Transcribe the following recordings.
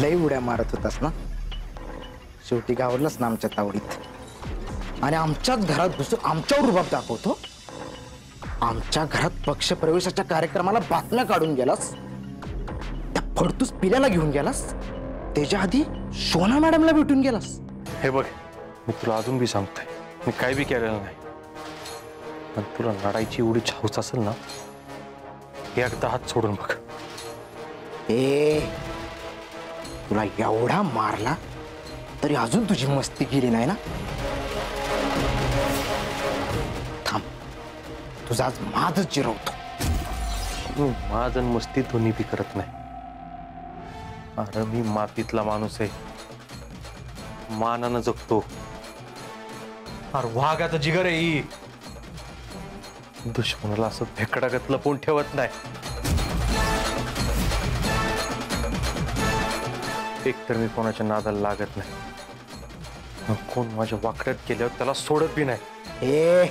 लय उड्या मारत होतास ना, शेवटी गावलास ना आमच्या तावडीत आणि आमच्याच घरात घुसून आमच्यावर रुबाब दाखवतो। आमच्या घरात पक्षप्रवेशाच्या कार्यक्रमाला बातम्या काढून गेलास, त्या फडतूस पिल्याला घेऊन गेलास, त्याच्या आधी शोना मॅडमला भेटून गेलास। हे बघ, मी तुला अजून बी सांगतोय, मी काय बी केलेलं नाही, पण तुला लढायची एवढी छाऊच असेल ना, एकदा हात सोडून बघ। ए, तुला एवढा मारला तरी अजून तुझी मस्ती गेली नाही ना? थांब, तुझा आज माजच जिरवतो। मी माज आणि मस्ती दोन्ही बी करत नाही। अरे मी मातीतला माणूस आहे, मानानं जगतो। अरे वाघाचा जिगर आहे ही, दुश्मनाला असं भेकडागत लपवून ठेवत नाही। एक तर मी कोणाच्या नादाला लागत नाही, कोण माझ्या वाकड्यात गेल्यावर त्याला सोडत बी नाही। ए,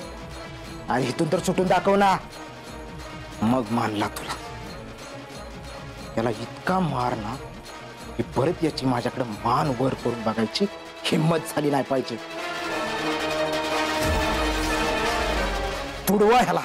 आणि इथून तर सुटून दाखव ना, मग मानला तुला। त्याला इतका मार ना की परत याची माझ्याकडे मान वर करून बघायची हिम्मत झाली नाही पाहिजे। तुडवा ह्याला।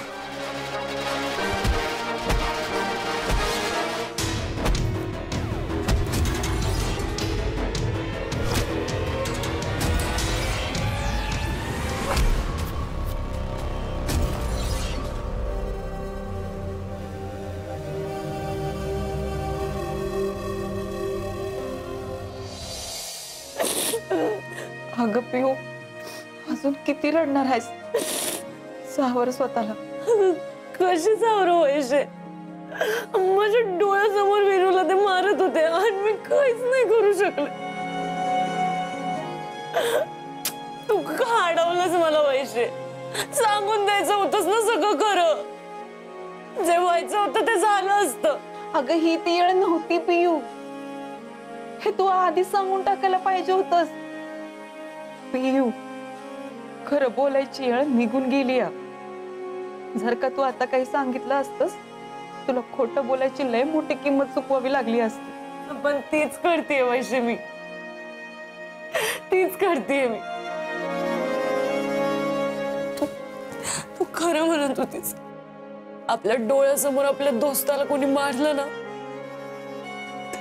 अगं पिऊ, अजून किती रडणार आहेस? सावर स्वतःला। कशी सावरू वैशे, माझ्या डोळ्यासमोर विरूला ते मारत होते आणि मी काहीच नाही करू शकले। तू का अडवलंस मला वैशे? सांगून द्यायचं होतंस ना सगळं खरं, जे व्हायचं होतं ते झालं असतं। अगं ही ती येळ नव्हती पिऊ, हे तू आधी सांगून टाकायला पाहिजे होतंस। पिऊ, खरं बोलायची वेळ निघून गेली। जर का तू आता काही सांगितलं असतंस, तुला खोटं बोलायची लय मोठी किंमत चुकवावी लागली असती। पण तीच करतेय वैशे, मी तीच करतेय मी। तू खरं म्हणत होतीस, आपल्या डोळ्यासमोर आपल्या दोस्ताला कोणी मारलं ना,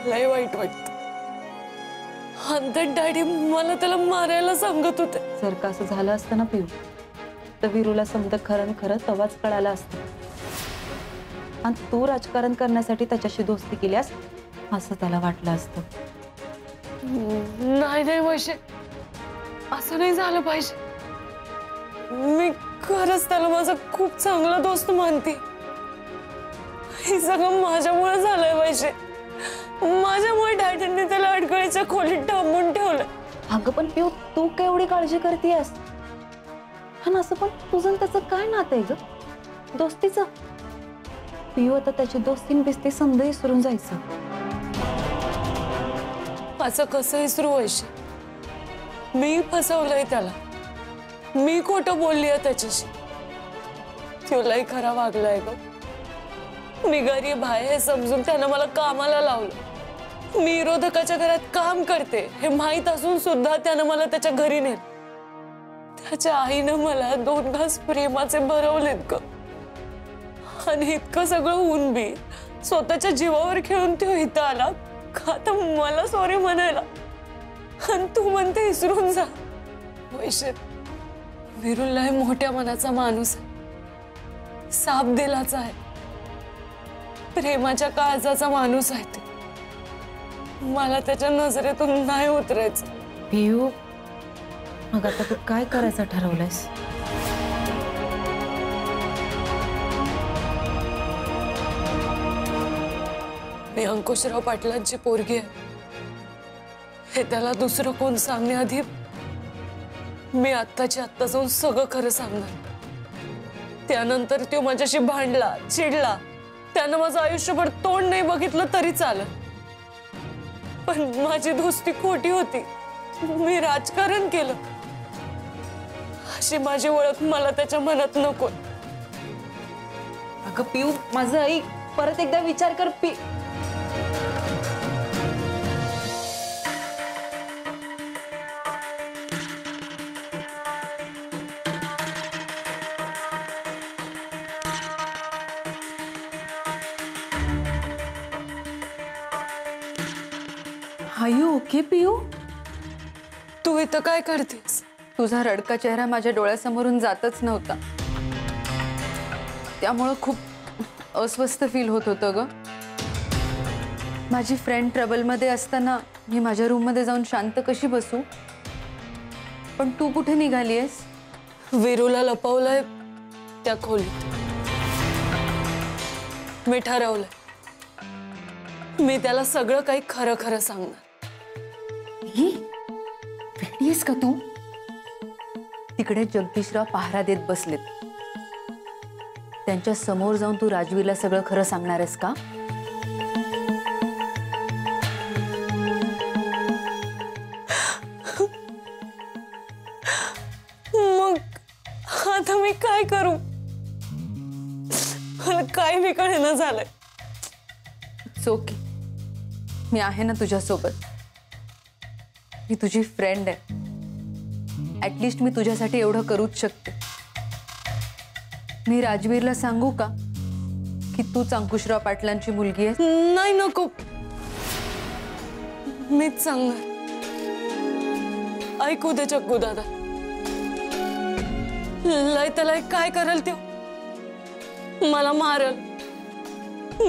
लय वाईट वाटत। डॅडी मला त्याला मारायला सांगत होते। जर का असं झालं असतं ना पिऊ, तर विरूला समजा खरं खरं तवाच कळालं असतं आणि तू राजकारण करण्यासाठी त्याच्याशी दोस्ती केल्यास असं त्याला वाटलं असतं। नाही नाही वैशे, असं नाही झालं पाहिजे। मी खरंच त्याला माझा खूप चांगला दोस्त मानते। हे सगळं माझ्यामुळे झालंय वैशे, माझ्यामुळे डॅडींनी त्याला अडगळीच्या खोलीत डांबून ठेवलं। अगं पण पिऊ, तू काय एवढी काळजी करतेस? आणि असं पण तुझं त्याचं काय नातं आहे ग, दोस्तीचं? पिऊ, आता त्याची दोस्तीन बिस्ती समजा विसरून जायचं। असं कसं विसरू वैशे? मी फसवलंय त्याला, मी खोटं बोलली त्याच्याशी। तुलाही खरा वागलाय ग। मी गरीब आहे हे समजून त्यानं मला कामाला लावलं। मी विरोधकाच्या घरात काम करते हे माहित असून सुद्धा त्यानं मला त्याच्या घरी नेलं। त्याच्या आईनं मला 2 घास प्रेमाचे भरवलेत ग, आणि इतकं सगळं होऊन बी स्वतःच्या जीवावर खेळून तो इथं आला का तर मला सॉरी म्हणायला, आणि तू म्हणते विसरून जा। वैशे, विरुल लय मोठ्या मनाचा माणूस आहे, साप दिलाचा आहे, प्रेमाच्या काळजाचा माणूस आहे। ते मला त्याच्या नजरेतून नाही उतरायचं। पिऊ, मग आता तू काय करायचं ठरवलंयस? मी अंकुशराव पाटलांची पोरगी आहे हे त्याला दुसरं कोण सांगण्याआधी मी आत्ताच्या आत्ता जाऊन सगळं खरं सांगणार। त्यानंतर तो माझ्याशी भांडला, चिडला, त्यानं माझं आयुष्यभर तोंड नाही बघितलं तरी चालेल, पण माझी दोस्ती खोटी होती। मी राजकारण केलं अशी माझी ओळख मला त्याच्या मनात नको। अगं पिऊ, माझं ऐक, परत एकदा विचार कर। Are you okay Piyu? तू इथं काय करतेस? तुझा रडका चेहरा माझ्या डोळ्यासमोरून जातच नव्हता, त्यामुळं खूप अस्वस्थ फील होत होतं ग. माझी फ्रेंड ट्रबलमध्ये असताना मी माझ्या रूममध्ये जाऊन शांत कशी बसू? पण तू कुठे निघालीयस? वीरूला लपवलंय त्या खोलीत. मी ठरवलंय, मी त्याला सगळं काही खरं खरं सांगणार. ही भेटलीस का तू? तिकडे जगदीशराव पहारा देत बसलेत. त्यांच्या समोर जाऊन तू राजवीरला सगळं खरं सांगणार आहेस का? मग आता मी काय करू? मला काय बी कळेना झालंय. ओके, मी आहे ना तुझ्यासोबत. मी तुझी फ्रेंड आहे. ऍटलिस्ट मी तुझ्यासाठी एवढं करूच शकते. मी राजवीरला सांगू का की तूच अंकुशराव पाटलांची मुलगी आहे? नाही, नको. मीच सांगणार. ऐकू दे जग्गू दादा. लय त्याला काय करेल ते. मला मारल,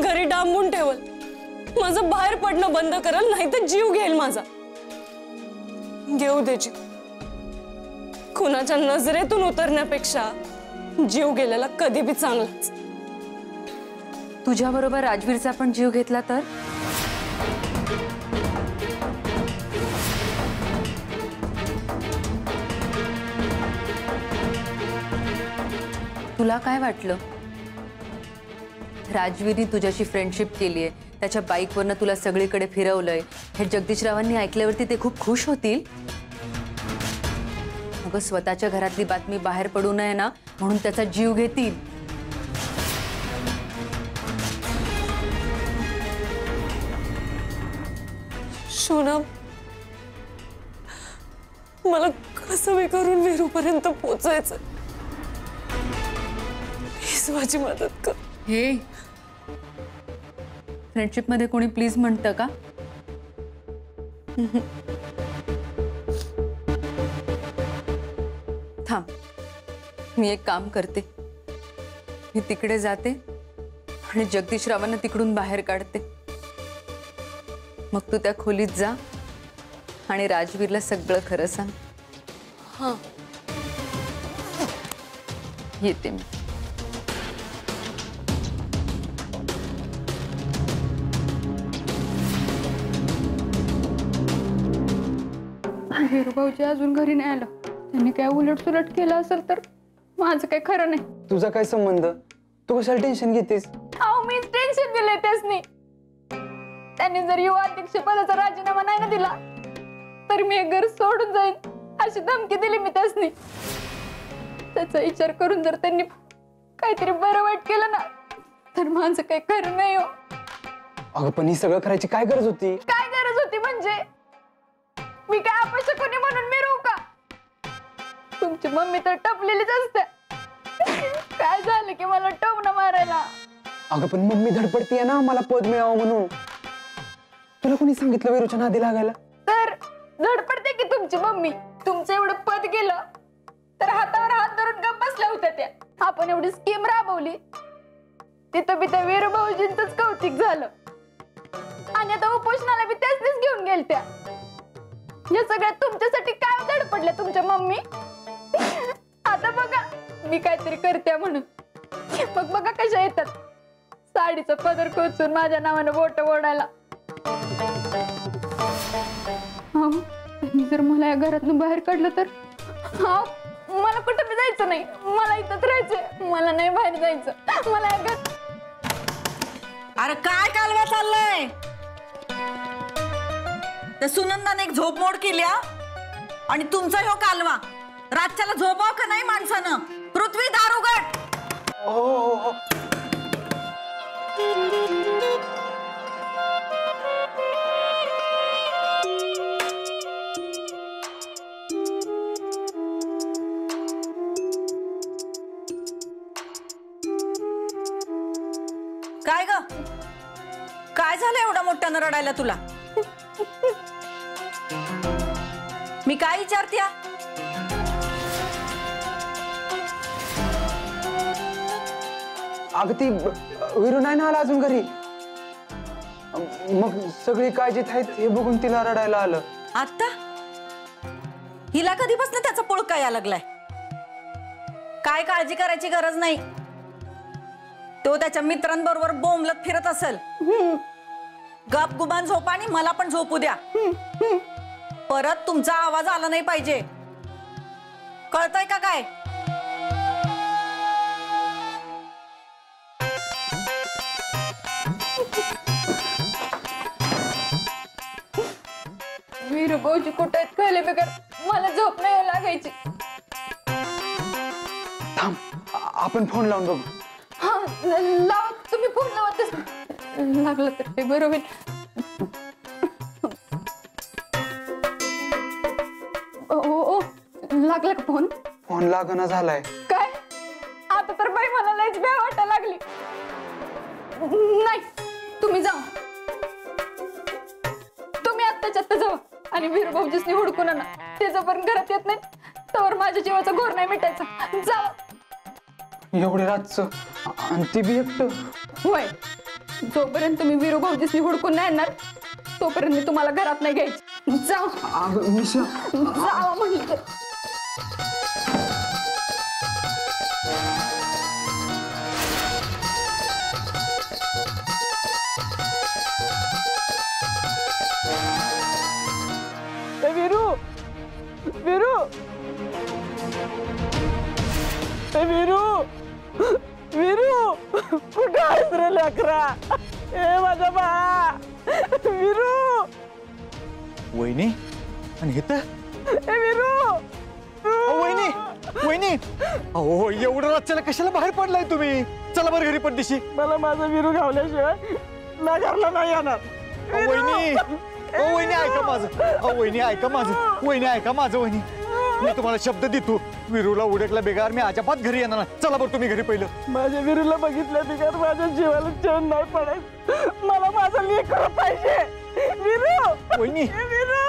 घरी डांबून ठेवल, माझं बाहेर पडणं बंद करल, नाही तर जीव घेईल माझा. घेऊ दे जीव. कुणाच्या नजरेतून उतरण्यापेक्षा जीव गेलेला कधी बी चांगलाच. तुझ्याबरोबर राजवीरचा पण जीव घेतला तर? तुला काय वाटलं? राजवीरनी तुझ्याशी फ्रेंडशिप केली आहे, त्याच्या बाईकवरनं तुला सगळीकडे फिरवलंय, हे जगदीशरावांनी ऐकल्यावरती ते खूप खुश होतील. अगं, स्वतःच्या घरातली बातमी बाहेर पडू नये ना, म्हणून त्याचा जीव घेतील. शोनम, मला कसं बी करून वीरूपर्यंत पोहोचायचं. प्लीज माझी मदत कर. हे फ्रेंडशिप मध्ये कोणी प्लीज म्हणतं का? थांब, मी एक काम करते. मी तिकडे जाते आणि जगदीशरावांना तिकडून बाहेर काढते. मग तू त्या खोलीत जा आणि राजवीरला सगळं खरं सांग. हां, येते मी. भाऊजी अजून घरी नाही आलं. त्यांनी काय उलट केलं असेल तर माझं काही खरं नाही. तुझा काय संबंध? तू कशाला टेन्शन घेतेस? अहो, मीच टेन्शन दिले त्यासनी. त्यांनी जर युवा अध्यक्ष पदाचा राजीनामा नाही ना दिला तर मी हे घर सोडून जाईन अशी धमकी दिली मी त्यासनी. त्याचा विचार करून जर त्यांनी काहीतरी बरं वाईट केलं ना तर माझं काही खरं नाही हो. अगं, पण ही सगळं करायची काय गरज होती? काय गरज होती म्हणजे? मी काय अपशकुनी म्हणून मिरवू का? तुमची मम्मी तर टपलेलीच असते. काय झालं की मला टोमणं मारायला? अगं, पण मम्मी धडपडतीये ना मला पद मिळावं म्हणून. तुला कोणी सांगितलं वीरूच्या नादी लागायला? तर धडपडते की तुमची मम्मी. तुमचं एवढं पद गेलं तर हातावर हात धरून गप्प बसल्या होत्या त्या. आपण एवढी स्कीम राबवली, तिथं बी त्या वीरू भाऊजींचंच कौतिक झालं. आणि आता उपोषणाला बी त्याच घेऊन गेलत्या. या सगळ्यात तुमच्यासाठी काय धडपडल्या तुमच्या मम्मी? आता बघा मी काहीतरी करते म्हणून. मग बघा कशा येतात साडीचा पदर खोचून माझ्या नावानं बोट ओढायला. जर मला या घरातून बाहेर काढलं तर मला कुठं बी जायचं नाही. मला इथंच राहायचंय. मला नाही बाहेर जायचं. मला या घरात. अरे काय कालवा चाललंय? त्या सुनंदाने एक झोप मोड केली आणि तुमचा ह्यो कालवा. रातच्याला झोपाव का नाही माणसानं? पृथ्वी दार उघड. काय ग? काय झालं एवढा मोठ्यानं रडायला तुला? मी काय विचारते? अगं ती विरू नाही ना आला अजून घरी. मग सगळी काळजीत आहेत हे बघून तिला रडायला आलं. आता हिला कधीपासून त्याचा पुळका यायला लागलाय. काय काळजी करायची गरज नाही. तो त्याच्या मित्रांबरोबर बोंबलत फिरत असेल. गप गुमान झोपा आणि मला पण झोपू द्या. परत तुमचा आवाज आला नाही पाहिजे. कळतंय का काय? वीरू भाऊजी कुठे आहेत कळले बेकार. मला झोप नाही लागायची. थांब आपण फोन लावून बघू. हा लावा तुम्ही फोन लावतच लागला तर ते बरोबर. ओ लागला का फोन? फोन लागना झालाय. काय आता तर बाई मला लयच भ्या वाटायला लागली. नाही तुम्ही जा. तुम्ही आत्ताच्या आत्ता जावा आणि वीरू भाऊजीसनी हुडकून आणा. ते जोपर्यंत घरात येत नाही तोवर माझ्या जीवाचा घोर नाही मिटायचा. जावा. एवढे रातचं आणि ती बी एकटं. होय जोपर्यंत तुम्ही वीरू भाऊजीसनी हुडकून नाही आणणार तोपर्यंत मी तुम्हाला घरात नाही घ्यायची. जावा. अगं निशा जावा म्हणलं तर. वीरू वीरू वीरू वीरू कुठं आहेस रे लेकरा? ए माझा बा वीरू. वहिनी आणि इथं ए वीरू. वहिनी वहिनी अहो एवढं रातच्याला कशाला बाहेर पडलाय तुम्ही? चला बरं घरी पडदिशी. मला माझा वीरू घावल्याशिवाय ना घरला नाही येणार. वहिनी वहिनी ऐका माझं. वहिनी ऐका माझं. वहिनी ऐका माझं. वहिनी मी तुम्हाला शब्द देतो विरूला उडकला बेगार मी अजिबात घरी येणार नाही. चला बरं तुम्ही घरी पहिलं. माझ्या वीरूला बघितल्या बिगर माझ्या जीवाला चैन नाही पडायचं. मला माझं लेकरं पाहिजे. वीरू वहिनी वीरू.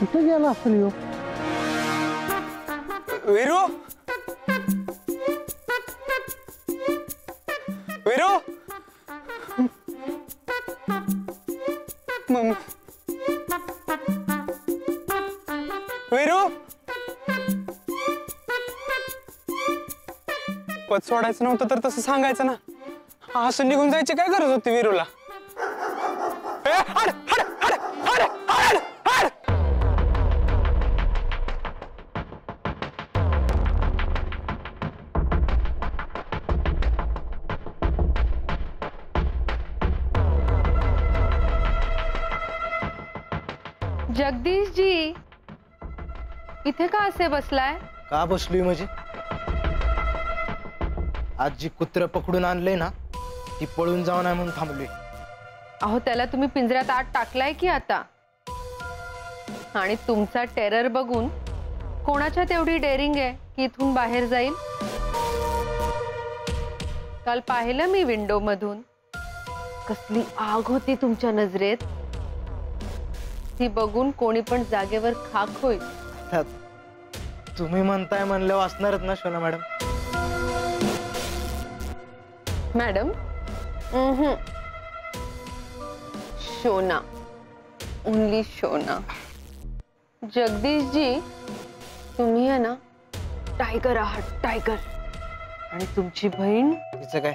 कुठे गेला असेल यो? विरू विरू विरू पद सोडायचं नव्हतं तर तसं सांगायचं ना. असं निघून जायची काय गरज होती विरूला? जगदीश जी इथे का असे बसलाय? का बसलोय म्हणजे? आज जी कुत्र पकडून आणले ना ती पळून जाऊ नये म्हणून थांबलोय. अहो त्याला तुम्ही पिंजऱ्यात आत टाकलाय की आता? आणि तुमचा टेरर बघून कोणाच्यात एवढी डेअरिंग आहे की इथून बाहेर जाईल? काल पाहिलं मी विंडो मधून कसली आग होती तुमच्या नजरेत. ती बघून कोणी पण जागेवर खाक होईल. तुम्ही म्हणताय म्हणलं वाचणारच ना शोना मॅडम. मॅडम शोना, ओनली शोना. जगदीश जी तुम्ही आहे ना टायगर आहात, टायगर. आणि तुमची बहीण तिचं काय?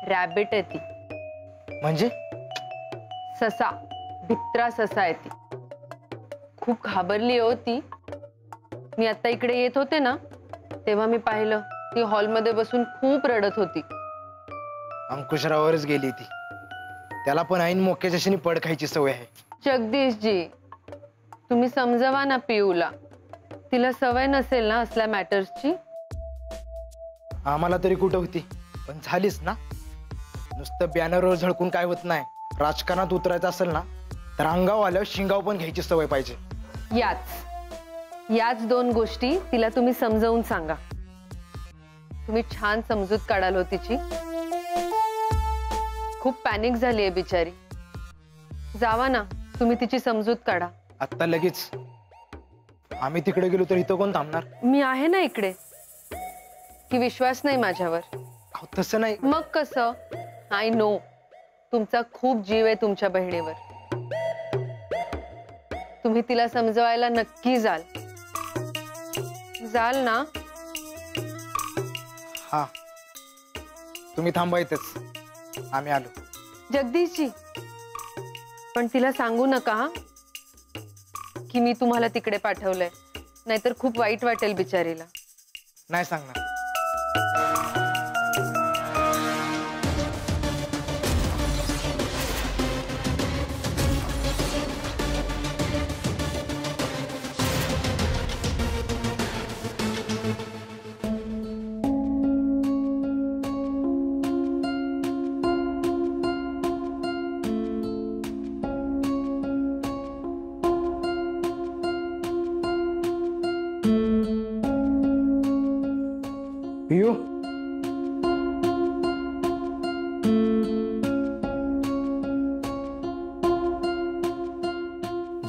रॅबिट आहे ती. म्हणजे? ससा, भित्रा ससा आहे ती. खूप घाबरली होती. मी आता इकडे येत होते ना तेव्हा मी पाहिलं ती हॉलमध्ये बसून खूप रडत होती. अंकुशरावरच गेली ती. त्याला पण ऐन मोक्याच्याशी पड खायची सवय आहे. जगदीश जी तुम्ही समजवा ना पियूला. तिला सवय नसेल ना असल्या मॅटर्सची? आम्हाला तरी कुठं होती, पण झालीच ना. नुसतं बॅनरवर झळकून काय होत नाही. राजकारणात उतरायचं असेल ना तर अंगाव आल्यावर शिंगाव पण घ्यायची सवय पाहिजे. याच दोन गोष्टी तिला तुम्ही समजावून सांगा. तुम्ही छान समजूत काढाल हो तिची. खूप पॅनिक झाली आहे बिचारी. जावा ना, तुम्ही तिची समजूत काढा. आत्ता लगेच? आम्ही तिकडे गेलो तर इथं कोण थांबणार? मी आहे ना इकडे. की विश्वास नाही माझ्यावर? अहो, तसं नाही. मग कसं? आय नो तुमचा खूप जीव आहे तुमच्या बहिणीवर. तुम्ही तिला समजवायला नक्की जाल ना? हा, तुम्ही थांबा इथेच, आम्ही आलो. जगदीशजी, पण तिला सांगू नका हा की मी तुम्हाला तिकडे पाठवलंय, नाहीतर खूप वाईट वाटेल बिचारीला. नाही सांगणार. पियू,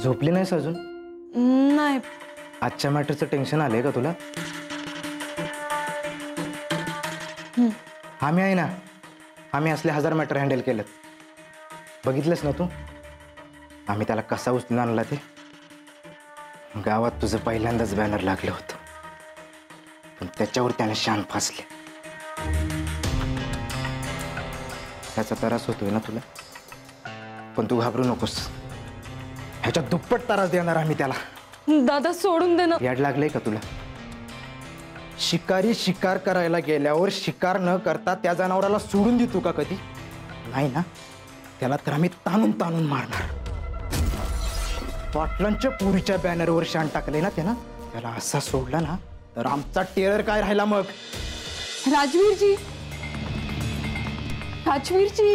झोपली नाहीस अजून? नाही. आजच्या मॅटरचं टेन्शन आलंय का तुला? आम्ही आहे ना, आम्ही असले 1000 मॅटर हँडल केलं. बघितलंस ना तू आम्ही त्याला कसा उचलून आणला ते. गावात तुझं पहिल्यांदाच बॅनर लागलं होतं, पण त्याच्यावर त्याने शान फासले. त्याचा त्रास होतोय ना तुला, पण तू घाबरू नकोस. ह्याच्या दुप्पट त्रास देणार आम्ही त्याला. दादा सोडून दे ना. याड लागलंय का तुला? शिकारी शिकार करायला गेल्यावर शिकार न करता त्या जनावराला सोडून देतो का कधी? नाही ना. त्याला तर आम्ही ताणून ताणून मारणार. पाटलांच्या पुरीच्या बॅनरवर शान टाकले ना त्यानं, त्याला असा सोडला ना तर आमचा टेरर काय राहिला मग? राजवीरजी, राजवीरजी,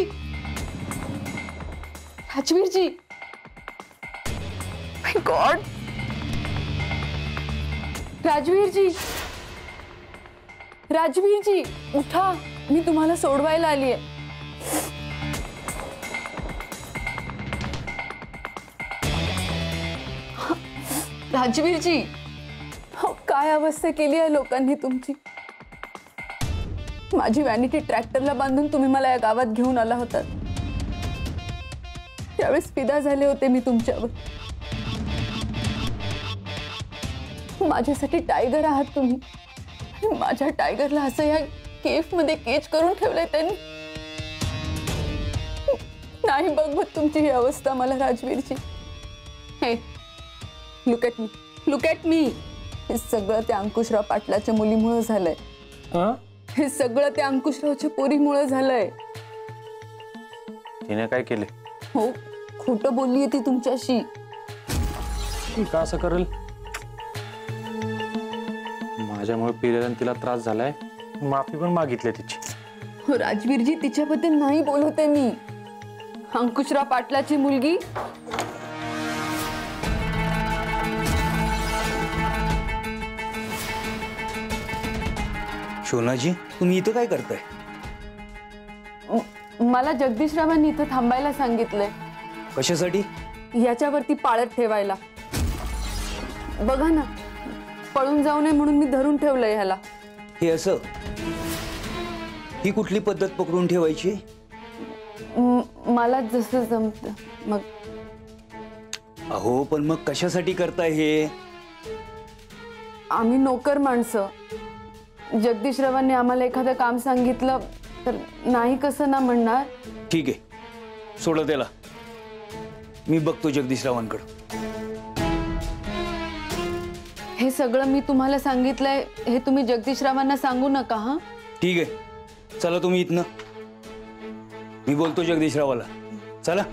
राजवीरजी, माय गॉड, राजवीरजी, राजवीरजी उठा, मी तुम्हाला सोडवायला आली आहे. राजवीरजी, हो काय अवस्था केली आहे लोकांनी तुमची. माझी वॅनिटी ट्रॅक्टरला बांधून तुम्ही मला या गावात घेऊन आला होता. त्यावेळेस फिदा झाले होते मी तुमच्यावर. माझ्यासाठी टायगर आहात तुम्ही. माझ्या टायगरला असं या केफ मध्ये केज करून ठेवलंय त्यांनी. नाही बघवत तुमची ही अवस्था मला राजवीरजी. हे look at me, look at me. हे सगळं त्या अंकुशराव पाटलाच्या मुलीमुळे झालंय. हे सगळं त्या अंकुशरावच्या पोरीमुळे झालंय. तिने काय केले? हो, खोटं बोललीये ती तुमच्याशी. का असं करेल? माझ्यामुळे पिलेला तिला त्रास झालाय, माफी पण मागितली तिची. हो राजवीरजी, तिच्याबद्दल नाही बोलवते मी. अंकुशराव पाटलाची मुलगी शोनाजी, तुम्ही इथं काय करताय? मला जगदीशरावांनी इथं थांबायला सांगितलंय. कशासाठी? याच्यावरती पाळत ठेवायला. बघा ना, पळून जाऊ नये म्हणून मी धरून ठेवलंय ह्याला. हे असं? ही कुठली पद्धत पकडून ठेवायची? मला जसं जमतं मग. अहो, पण मग कशासाठी करताय हे? आम्ही नोकर माणसं. जगदीशरावांनी आम्हाला एखादं काम सांगितलं तर नाही कसं ना म्हणणार. ठीक आहे, सोडा त्याला. मी बघतो जगदीशरावांकडे. हे सगळं मी तुम्हाला सांगितलंय हे तुम्ही जगदीशरावांना सांगू नका. हा ठीक आहे, चला तुम्ही इथनं. मी बोलतो जगदीशरावाला. चला.